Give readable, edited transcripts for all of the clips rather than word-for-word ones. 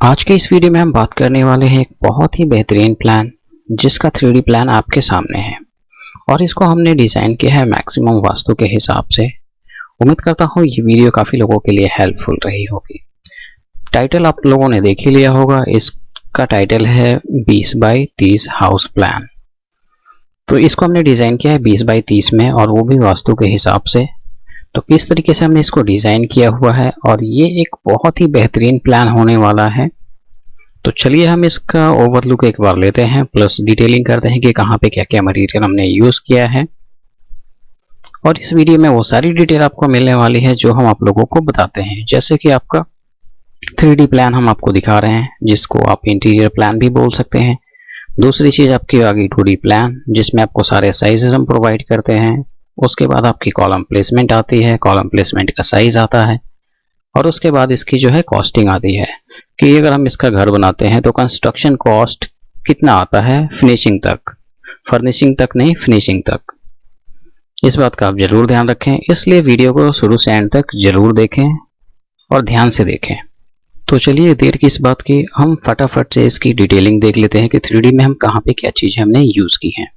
आज के इस वीडियो में हम बात करने वाले हैं एक बहुत ही बेहतरीन प्लान जिसका 3D प्लान आपके सामने है और इसको हमने डिज़ाइन किया है मैक्सिमम वास्तु के हिसाब से। उम्मीद करता हूँ ये वीडियो काफ़ी लोगों के लिए हेल्पफुल रही होगी। टाइटल आप लोगों ने देख ही लिया होगा, इसका टाइटल है 20 बाई 30 हाउस प्लान। तो इसको हमने डिज़ाइन किया है 20 बाई 30 में और वो भी वास्तु के हिसाब से। तो किस तरीके से हमने इसको डिज़ाइन किया हुआ है और ये एक बहुत ही बेहतरीन प्लान होने वाला है। तो चलिए हम इसका ओवरलुक एक बार लेते हैं, प्लस डिटेलिंग करते हैं कि कहाँ पे क्या क्या मटेरियल हमने यूज़ किया है। और इस वीडियो में वो सारी डिटेल आपको मिलने वाली है जो हम आप लोगों को बताते हैं। जैसे कि आपका 3D प्लान हम आपको दिखा रहे हैं, जिसको आप इंटीरियर प्लान भी बोल सकते हैं। दूसरी चीज़ आपकी आ गई 2D प्लान, जिसमें आपको सारे साइजेस हम प्रोवाइड करते हैं। उसके बाद आपकी कॉलम प्लेसमेंट आती है, कॉलम प्लेसमेंट का साइज आता है और उसके बाद इसकी जो है कॉस्टिंग आती है कि अगर हम इसका घर बनाते हैं तो कंस्ट्रक्शन कॉस्ट कितना आता है फिनिशिंग तक, फर्निशिंग तक नहीं, फिनिशिंग तक। इस बात का आप जरूर ध्यान रखें, इसलिए वीडियो को शुरू से एंड तक जरूर देखें और ध्यान से देखें। तो चलिए देर की इस बात की, हम फटाफट से इसकी डिटेलिंग देख लेते हैं कि 3D में हम कहाँ पे क्या चीज़ हमने यूज़ की है।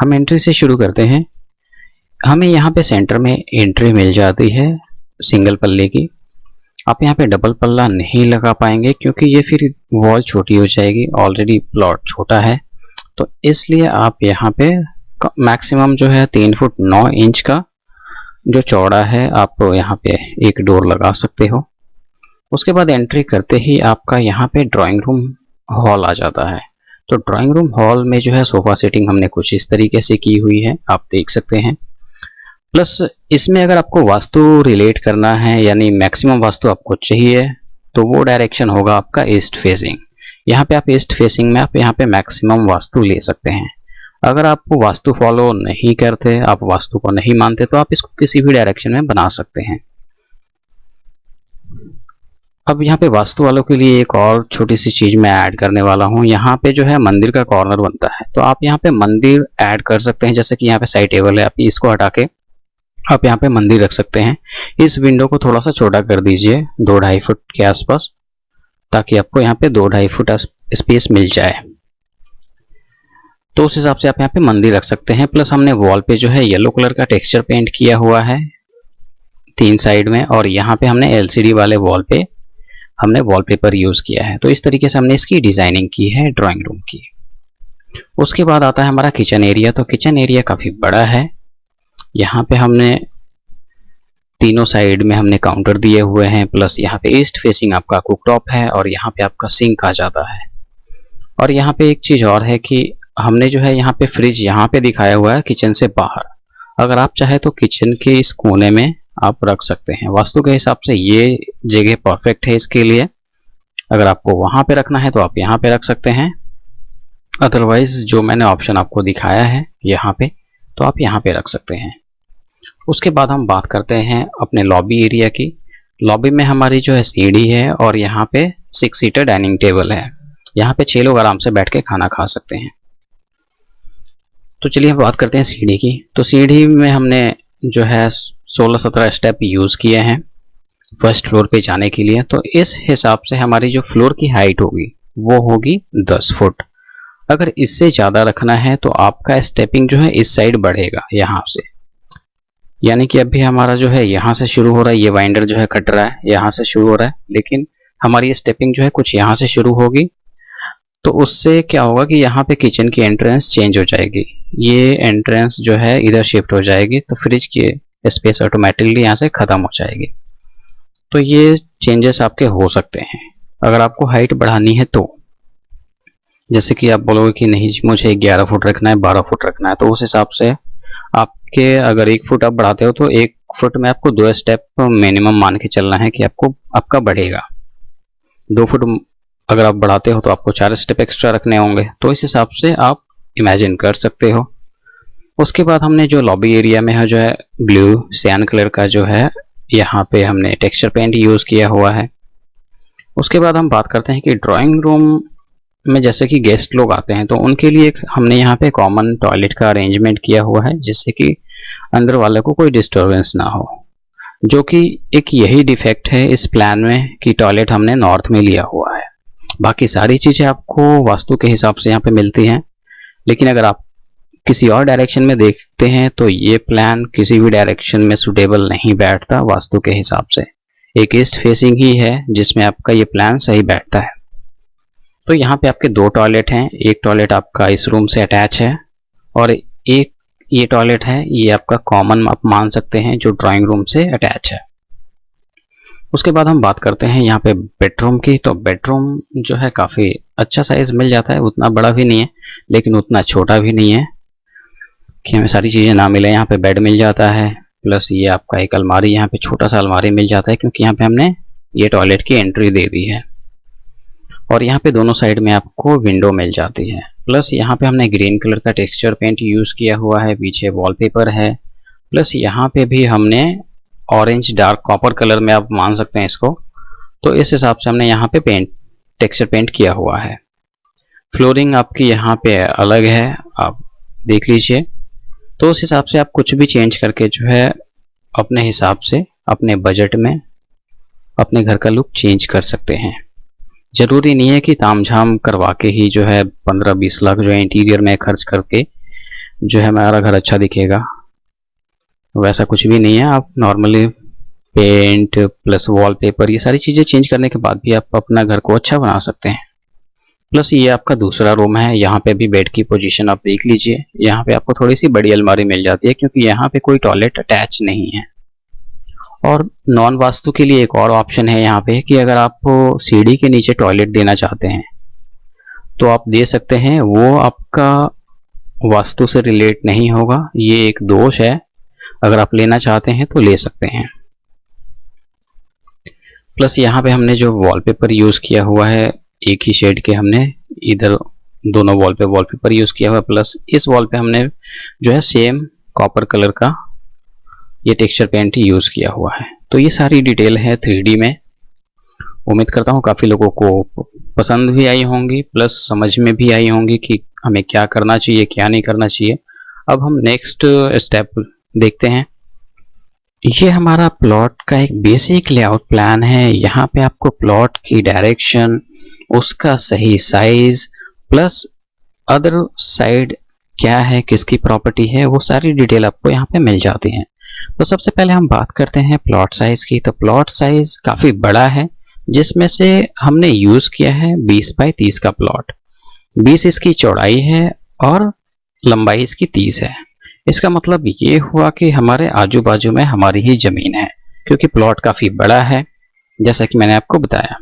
हम एंट्री से शुरू करते हैं। हमें यहाँ पे सेंटर में एंट्री मिल जाती है सिंगल पल्ले की। आप यहाँ पे डबल पल्ला नहीं लगा पाएंगे क्योंकि ये फिर वॉल छोटी हो जाएगी, ऑलरेडी प्लॉट छोटा है। तो इसलिए आप यहाँ पे मैक्सिमम जो है 3 फुट 9 इंच का जो चौड़ा है आप यहाँ पे एक डोर लगा सकते हो। उसके बाद एंट्री करते ही आपका यहाँ पे ड्राइंग रूम हॉल आ जाता है। तो ड्राइंग रूम हॉल में जो है सोफा सेटिंग हमने कुछ इस तरीके से की हुई है, आप देख सकते हैं। प्लस इसमें अगर आपको वास्तु रिलेट करना है, यानी मैक्सिमम वास्तु आपको चाहिए, तो वो डायरेक्शन होगा आपका ईस्ट फेसिंग। यहाँ पे आप ईस्ट फेसिंग में आप यहाँ पे मैक्सिमम वास्तु ले सकते हैं। अगर आप वास्तु फॉलो नहीं करते, आप वास्तु को नहीं मानते, तो आप इसको किसी भी डायरेक्शन में बना सकते हैं। अब यहाँ पे वास्तु वालों के लिए एक और छोटी सी चीज मैं ऐड करने वाला हूँ। यहाँ पे जो है मंदिर का कॉर्नर बनता है, तो आप यहाँ पे मंदिर ऐड कर सकते हैं। जैसे कि यहाँ पे साइड टेबल है, आप इसको हटा के आप यहाँ पे मंदिर रख सकते हैं। इस विंडो को थोड़ा सा छोटा कर दीजिए 2-2.5 फुट के आसपास, ताकि आपको यहाँ पे 2-2.5 फुट स्पेस मिल जाए। तो उस हिसाब से आप यहाँ पे मंदिर रख सकते हैं। प्लस हमने वॉल पे जो है येलो कलर का टेक्सचर पेंट किया हुआ है 3 साइड में, और यहाँ पे हमने LCD वाले वॉल पे हमने वॉलपेपर यूज किया है। तो इस तरीके से हमने इसकी डिजाइनिंग की है ड्राइंग रूम की। उसके बाद आता है हमारा किचन एरिया। तो किचन एरिया काफी बड़ा है। यहाँ पे हमने तीनों साइड में हमने काउंटर दिए हुए हैं, प्लस यहाँ पे ईस्ट फेसिंग आपका कुकटॉप है और यहाँ पे आपका सिंक आ जाता है। और यहाँ पे एक चीज और है कि हमने जो है यहाँ पे फ्रिज यहाँ पे दिखाया हुआ है किचन से बाहर। अगर आप चाहे तो किचन के इस कोने में आप रख सकते हैं। वास्तु के हिसाब से ये जगह परफेक्ट है इसके लिए। अगर आपको वहां पे रखना है तो आप यहाँ पे रख सकते हैं, अदरवाइज जो मैंने ऑप्शन आपको दिखाया है यहाँ पे, तो आप यहाँ पे रख सकते हैं। उसके बाद हम बात करते हैं अपने लॉबी एरिया की। लॉबी में हमारी जो है सीढ़ी है और यहाँ पे 6 सीटर डाइनिंग टेबल है। यहाँ पे 6 लोग आराम से बैठ के खाना खा सकते हैं। तो चलिए हम बात करते हैं सीढ़ी की। तो सीढ़ी में हमने जो है 16-17 स्टेप यूज किए हैं फर्स्ट फ्लोर पे जाने के लिए। तो इस हिसाब से हमारी जो फ्लोर की हाइट होगी वो होगी 10 फुट। अगर इससे ज्यादा रखना है तो आपका स्टेपिंग जो है इस साइड बढ़ेगा यहाँ से, यानी कि अभी हमारा जो है यहाँ से शुरू हो रहा है, ये वाइंडर जो है कट रहा है, यहाँ से शुरू हो रहा है, लेकिन हमारी स्टेपिंग जो है कुछ यहाँ से शुरू होगी। तो उससे क्या होगा कि यहाँ पे किचन की एंट्रेंस चेंज हो जाएगी, ये एंट्रेंस जो है इधर शिफ्ट हो जाएगी, तो फ्रिज की स्पेस ऑटोमेटिकली यहाँ से खत्म हो जाएगी। तो ये चेंजेस आपके हो सकते हैं अगर आपको हाइट बढ़ानी है तो। जैसे कि आप बोलोगे कि नहीं मुझे 11 फुट रखना है, 12 फुट रखना है, तो उस हिसाब से आपके अगर 1 फुट आप बढ़ाते हो तो 1 फुट में आपको 2 स्टेप मिनिमम मान के चलना है कि आपको आपका बढ़ेगा। 2 फुट अगर आप बढ़ाते हो तो आपको 4 स्टेप एक्स्ट्रा रखने होंगे। तो इस हिसाब से आप इमेजिन कर सकते हो। उसके बाद हमने जो लॉबी एरिया में है जो है ब्लू सियान कलर का जो है यहाँ पे हमने टेक्सचर पेंट यूज किया हुआ है। उसके बाद हम बात करते हैं कि ड्राइंग रूम में जैसे कि गेस्ट लोग आते हैं तो उनके लिए हमने यहाँ पे कॉमन टॉयलेट का अरेंजमेंट किया हुआ है, जिससे कि अंदर वाले को कोई डिस्टरबेंस ना हो। जो कि एक यही डिफेक्ट है इस प्लान में कि टॉयलेट हमने नॉर्थ में लिया हुआ है। बाकी सारी चीज़ें आपको वास्तु के हिसाब से यहाँ पे मिलती हैं। लेकिन अगर आप किसी और डायरेक्शन में देखते हैं तो ये प्लान किसी भी डायरेक्शन में सुटेबल नहीं बैठता वास्तु के हिसाब से। एक ईस्ट फेसिंग ही है जिसमें आपका ये प्लान सही बैठता है। तो यहाँ पे आपके 2 टॉयलेट हैं। एक टॉयलेट आपका इस रूम से अटैच है और एक ये टॉयलेट है, ये आपका कॉमन आप मान सकते हैं, जो ड्राइंग रूम से अटैच है। उसके बाद हम बात करते हैं यहाँ पे बेडरूम की। तो बेडरूम जो है काफ़ी अच्छा साइज मिल जाता है, उतना बड़ा भी नहीं है लेकिन उतना छोटा भी नहीं है कि हमें सारी चीज़ें ना मिले। यहाँ पे बेड मिल जाता है, प्लस ये आपका एक अलमारी, यहाँ पे छोटा सा अलमारी मिल जाता है क्योंकि यहाँ पे हमने ये टॉयलेट की एंट्री दे दी है। और यहाँ पे दोनों साइड में आपको विंडो मिल जाती है। प्लस यहाँ पे हमने ग्रीन कलर का टेक्सचर पेंट यूज़ किया हुआ है, पीछे वॉलपेपर है। प्लस यहाँ पे भी हमने ऑरेंज डार्क कॉपर कलर में आप मान सकते हैं इसको, तो इस हिसाब से हमने यहाँ पे टेक्सचर पेंट किया हुआ है। फ्लोरिंग आपकी यहाँ पे अलग है, आप देख लीजिए। तो उस हिसाब से आप कुछ भी चेंज करके जो है अपने हिसाब से अपने बजट में अपने घर का लुक चेंज कर सकते हैं। ज़रूरी नहीं है कि तामझाम करवा के ही जो है 15-20 लाख जो है इंटीरियर में खर्च करके जो है हमारा घर अच्छा दिखेगा, वैसा कुछ भी नहीं है। आप नॉर्मली पेंट प्लस वॉलपेपर ये सारी चीज़ें चेंज करने के बाद भी आप अपना घर को अच्छा बना सकते हैं। प्लस ये आपका दूसरा रूम है, यहाँ पे भी बेड की पोजीशन आप देख लीजिए। यहाँ पे आपको थोड़ी सी बड़ी अलमारी मिल जाती है क्योंकि यहाँ पे कोई टॉयलेट अटैच नहीं है। और नॉन वास्तु के लिए एक और ऑप्शन है यहाँ पे कि अगर आप सीढ़ी के नीचे टॉयलेट देना चाहते हैं तो आप दे सकते हैं, वो आपका वास्तु से रिलेट नहीं होगा, ये एक दोष है। अगर आप लेना चाहते हैं तो ले सकते हैं। प्लस यहाँ पे हमने जो वॉलपेपर यूज़ किया हुआ है, एक ही शेड के हमने इधर दोनों वॉल पे वॉलपेपर यूज़ किया हुआ है। प्लस इस वॉल पे हमने जो है सेम कॉपर कलर का ये टेक्सचर पेंट ही यूज़ किया हुआ है। तो ये सारी डिटेल है 3D में। उम्मीद करता हूँ काफ़ी लोगों को पसंद भी आई होंगी, प्लस समझ में भी आई होंगी कि हमें क्या करना चाहिए क्या नहीं करना चाहिए। अब हम नेक्स्ट स्टेप देखते हैं। ये हमारा प्लॉट का एक बेसिक लेआउट प्लान है। यहाँ पे आपको प्लॉट की डायरेक्शन, उसका सही साइज, प्लस अदर साइड क्या है, किसकी प्रॉपर्टी है, वो सारी डिटेल आपको यहाँ पे मिल जाती है। तो सबसे पहले हम बात करते हैं प्लॉट साइज की। तो प्लॉट साइज काफ़ी बड़ा है, जिसमें से हमने यूज़ किया है 20 बाई 30 का प्लॉट। 20 इसकी चौड़ाई है और लंबाई इसकी 30 है। इसका मतलब ये हुआ कि हमारे आजू बाजू में हमारी ही ज़मीन है, क्योंकि प्लॉट काफ़ी बड़ा है जैसा कि मैंने आपको बताया।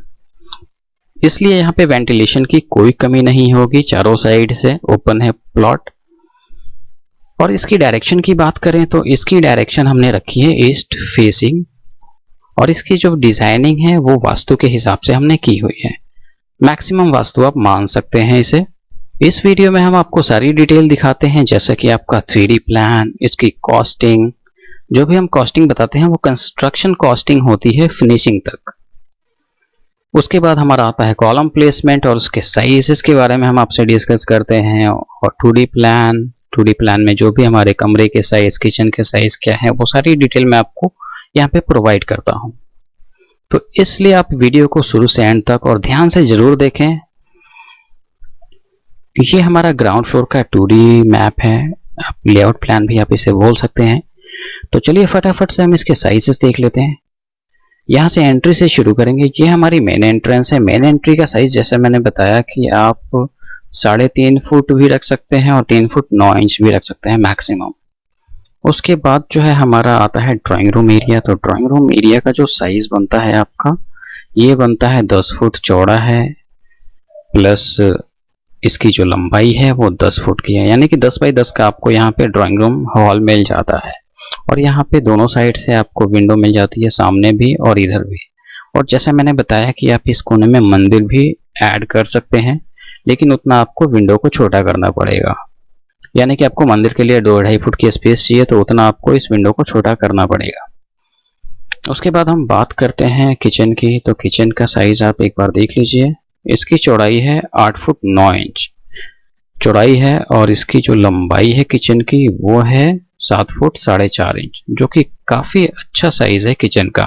इसलिए यहाँ पे वेंटिलेशन की कोई कमी नहीं होगी, चारों साइड से ओपन है प्लॉट। और इसकी डायरेक्शन की बात करें तो इसकी डायरेक्शन हमने रखी है ईस्ट फेसिंग, और इसकी जो डिजाइनिंग है वो वास्तु के हिसाब से हमने की हुई है। मैक्सिमम वास्तु आप मान सकते हैं इसे। इस वीडियो में हम आपको सारी डिटेल दिखाते हैं, जैसे कि आपका 3D प्लान, इसकी कॉस्टिंग। जो भी हम कॉस्टिंग बताते हैं वो कंस्ट्रक्शन कॉस्टिंग होती है फिनिशिंग तक। उसके बाद हमारा आता है कॉलम प्लेसमेंट और उसके साइजेस के बारे में हम आपसे डिस्कस करते हैं। और 2D प्लान में जो भी हमारे कमरे के साइज, किचन के साइज क्या है, वो सारी डिटेल मैं आपको यहाँ पे प्रोवाइड करता हूँ। तो इसलिए आप वीडियो को शुरू से एंड तक और ध्यान से जरूर देखें। ये हमारा ग्राउंड फ्लोर का 2D मैप है, आप लेआउट प्लान भी आप इसे बोल सकते हैं। तो चलिए फटाफट से हम इसके साइजेस देख लेते हैं। यहाँ से एंट्री से शुरू करेंगे। ये हमारी मेन एंट्रेंस है। मेन एंट्री का साइज जैसे मैंने बताया कि आप 3.5 फुट भी रख सकते हैं और 3 फुट 9 इंच भी रख सकते हैं मैक्सिमम। उसके बाद जो है हमारा आता है ड्राइंग रूम एरिया। तो ड्राइंग रूम एरिया का जो साइज बनता है आपका, ये बनता है 10 फुट चौड़ा है, प्लस इसकी जो लंबाई है वो 10 फुट की है, यानी कि 10 बाई 10 का आपको यहाँ पे ड्राइंग रूम हॉल मिल जाता है। और यहाँ पे दोनों साइड से आपको विंडो मिल जाती है, सामने भी और इधर भी। और जैसा मैंने बताया कि आप इस कोने में मंदिर भी ऐड कर सकते हैं, लेकिन उतना आपको विंडो को छोटा करना पड़ेगा। यानी कि आपको मंदिर के लिए 2-2.5 फुट की स्पेस चाहिए, तो उतना आपको इस विंडो को छोटा करना पड़ेगा। उसके बाद हम बात करते हैं किचन की। तो किचन का साइज आप एक बार देख लीजिए। इसकी चौड़ाई है 8 फुट 9 इंच चौड़ाई है, और इसकी जो लंबाई है किचन की वो है 7 फुट 4.5 इंच, जो कि काफ़ी अच्छा साइज है किचन का।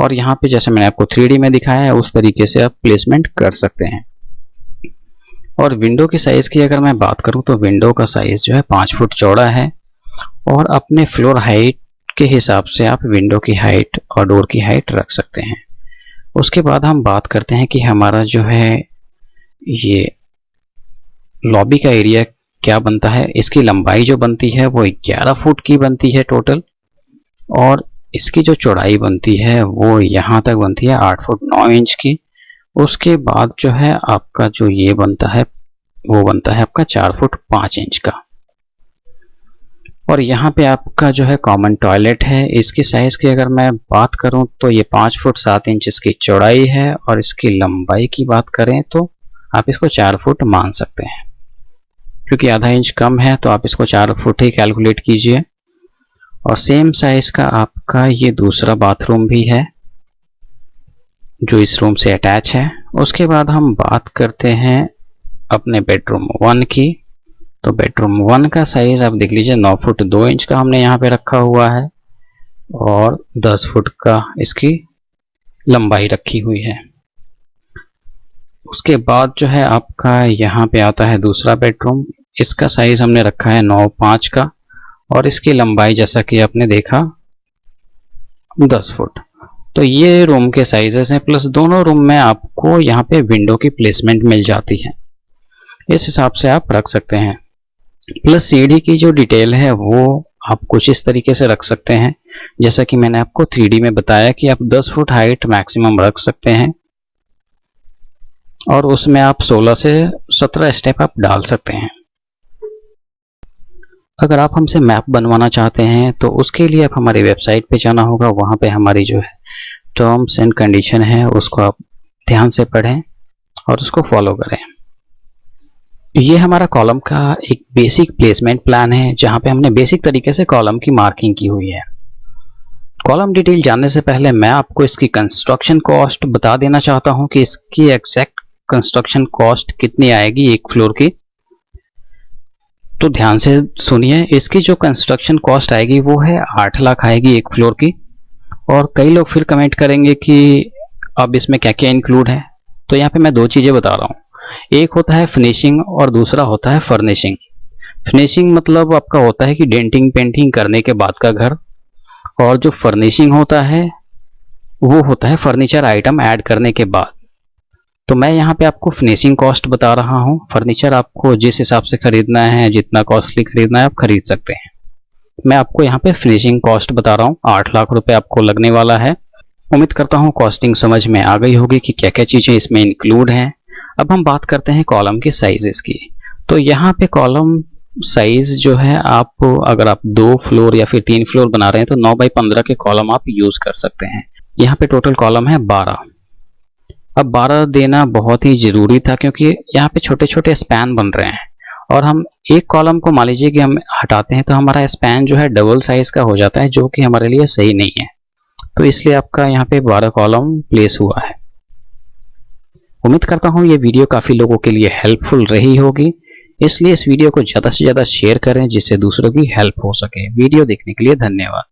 और यहाँ पे जैसे मैंने आपको 3D में दिखाया है उस तरीके से आप प्लेसमेंट कर सकते हैं। और विंडो की साइज़ की अगर मैं बात करूं तो विंडो का साइज़ जो है 5 फुट चौड़ा है और अपने फ्लोर हाइट के हिसाब से आप विंडो की हाइट और डोर की हाइट रख सकते हैं। उसके बाद हम बात करते हैं कि हमारा जो है ये लॉबी का एरिया क्या बनता है। इसकी लंबाई जो बनती है वो 11 फुट की बनती है टोटल, और इसकी जो चौड़ाई बनती है वो यहाँ तक बनती है 8 फुट 9 इंच की। उसके बाद जो है आपका जो ये बनता है वो बनता है आपका 4 फुट 5 इंच का। और यहाँ पे आपका जो है कॉमन टॉयलेट है। इसकी साइज़ की अगर मैं बात करूँ तो ये 5 फुट 7 इंच इसकी चौड़ाई है, और इसकी लंबाई की बात करें तो आप इसको 4 फुट मान सकते हैं, क्योंकि आधा इंच कम है तो आप इसको 4 फुट ही कैलकुलेट कीजिए। और सेम साइज़ का आपका ये दूसरा बाथरूम भी है जो इस रूम से अटैच है। उसके बाद हम बात करते हैं अपने बेडरूम 1 की। तो बेडरूम 1 का साइज़ आप देख लीजिए 9 फुट 2 इंच का हमने यहाँ पे रखा हुआ है, और 10 फुट का इसकी लंबाई रखी हुई है। उसके बाद जो है आपका यहाँ पे आता है दूसरा बेडरूम। इसका साइज़ हमने रखा है 9.5 का, और इसकी लंबाई जैसा कि आपने देखा 10 फुट। तो ये रूम के साइजेस हैं, प्लस दोनों रूम में आपको यहाँ पे विंडो की प्लेसमेंट मिल जाती है, इस हिसाब से आप रख सकते हैं। प्लस सीढ़ी की जो डिटेल है वो आप कुछ इस तरीके से रख सकते हैं, जैसा कि मैंने आपको 3D में बताया कि आप 10 फुट हाइट मैक्सिमम रख सकते हैं, और उसमें आप 16 से 17 स्टेप आप डाल सकते हैं। अगर आप हमसे मैप बनवाना चाहते हैं तो उसके लिए आप हमारी वेबसाइट पे जाना होगा। वहाँ पे हमारी जो है टर्म्स एंड कंडीशन है उसको आप ध्यान से पढ़ें और उसको फॉलो करें। ये हमारा कॉलम का एक बेसिक प्लेसमेंट प्लान है, जहाँ पे हमने बेसिक तरीके से कॉलम की मार्किंग की हुई है। कॉलम डिटेल जानने से पहले मैं आपको इसकी कंस्ट्रक्शन कॉस्ट बता देना चाहता हूँ कि इसकी एग्जैक्ट कंस्ट्रक्शन कॉस्ट कितनी आएगी एक फ्लोर की। तो ध्यान से सुनिए, इसकी जो कंस्ट्रक्शन कॉस्ट आएगी वो है 8 लाख आएगी एक फ्लोर की। और कई लोग फिर कमेंट करेंगे कि अब इसमें क्या क्या इंक्लूड है। तो यहाँ पे मैं दो चीज़ें बता रहा हूँ, एक होता है फिनिशिंग और दूसरा होता है फर्निशिंग। फिनिशिंग मतलब आपका होता है कि डेंटिंग पेंटिंग करने के बाद का घर, और जो फर्निशिंग होता है वो होता है फर्नीचर आइटम ऐड करने के बाद। तो मैं यहाँ पे आपको फिनिशिंग कॉस्ट बता रहा हूँ। फर्नीचर आपको जिस हिसाब से खरीदना है, जितना कॉस्टली खरीदना है आप खरीद सकते हैं। मैं आपको यहाँ पे फिनिशिंग कॉस्ट बता रहा हूँ, 8 लाख रुपए आपको लगने वाला है। उम्मीद करता हूँ कॉस्टिंग समझ में आ गई होगी कि क्या क्या चीज़ें इसमें इंक्लूड हैं। अब हम बात करते हैं कॉलम के साइजेस की। तो यहाँ पे कॉलम साइज जो है, आप अगर आप 2 फ्लोर या फिर 3 फ्लोर बना रहे हैं तो 9 बाई 15 के कॉलम आप यूज कर सकते हैं। यहाँ पे टोटल कॉलम है 12। अब 12 देना बहुत ही जरूरी था, क्योंकि यहाँ पे छोटे छोटे स्पैन बन रहे हैं, और हम एक कॉलम को मान लीजिए कि हम हटाते हैं तो हमारा स्पैन जो है डबल साइज का हो जाता है, जो कि हमारे लिए सही नहीं है। तो इसलिए आपका यहाँ पे 12 कॉलम प्लेस हुआ है। उम्मीद करता हूँ ये वीडियो काफ़ी लोगों के लिए हेल्पफुल रही होगी, इसलिए इस वीडियो को ज़्यादा से ज़्यादा शेयर करें जिससे दूसरों की हेल्प हो सके। वीडियो देखने के लिए धन्यवाद।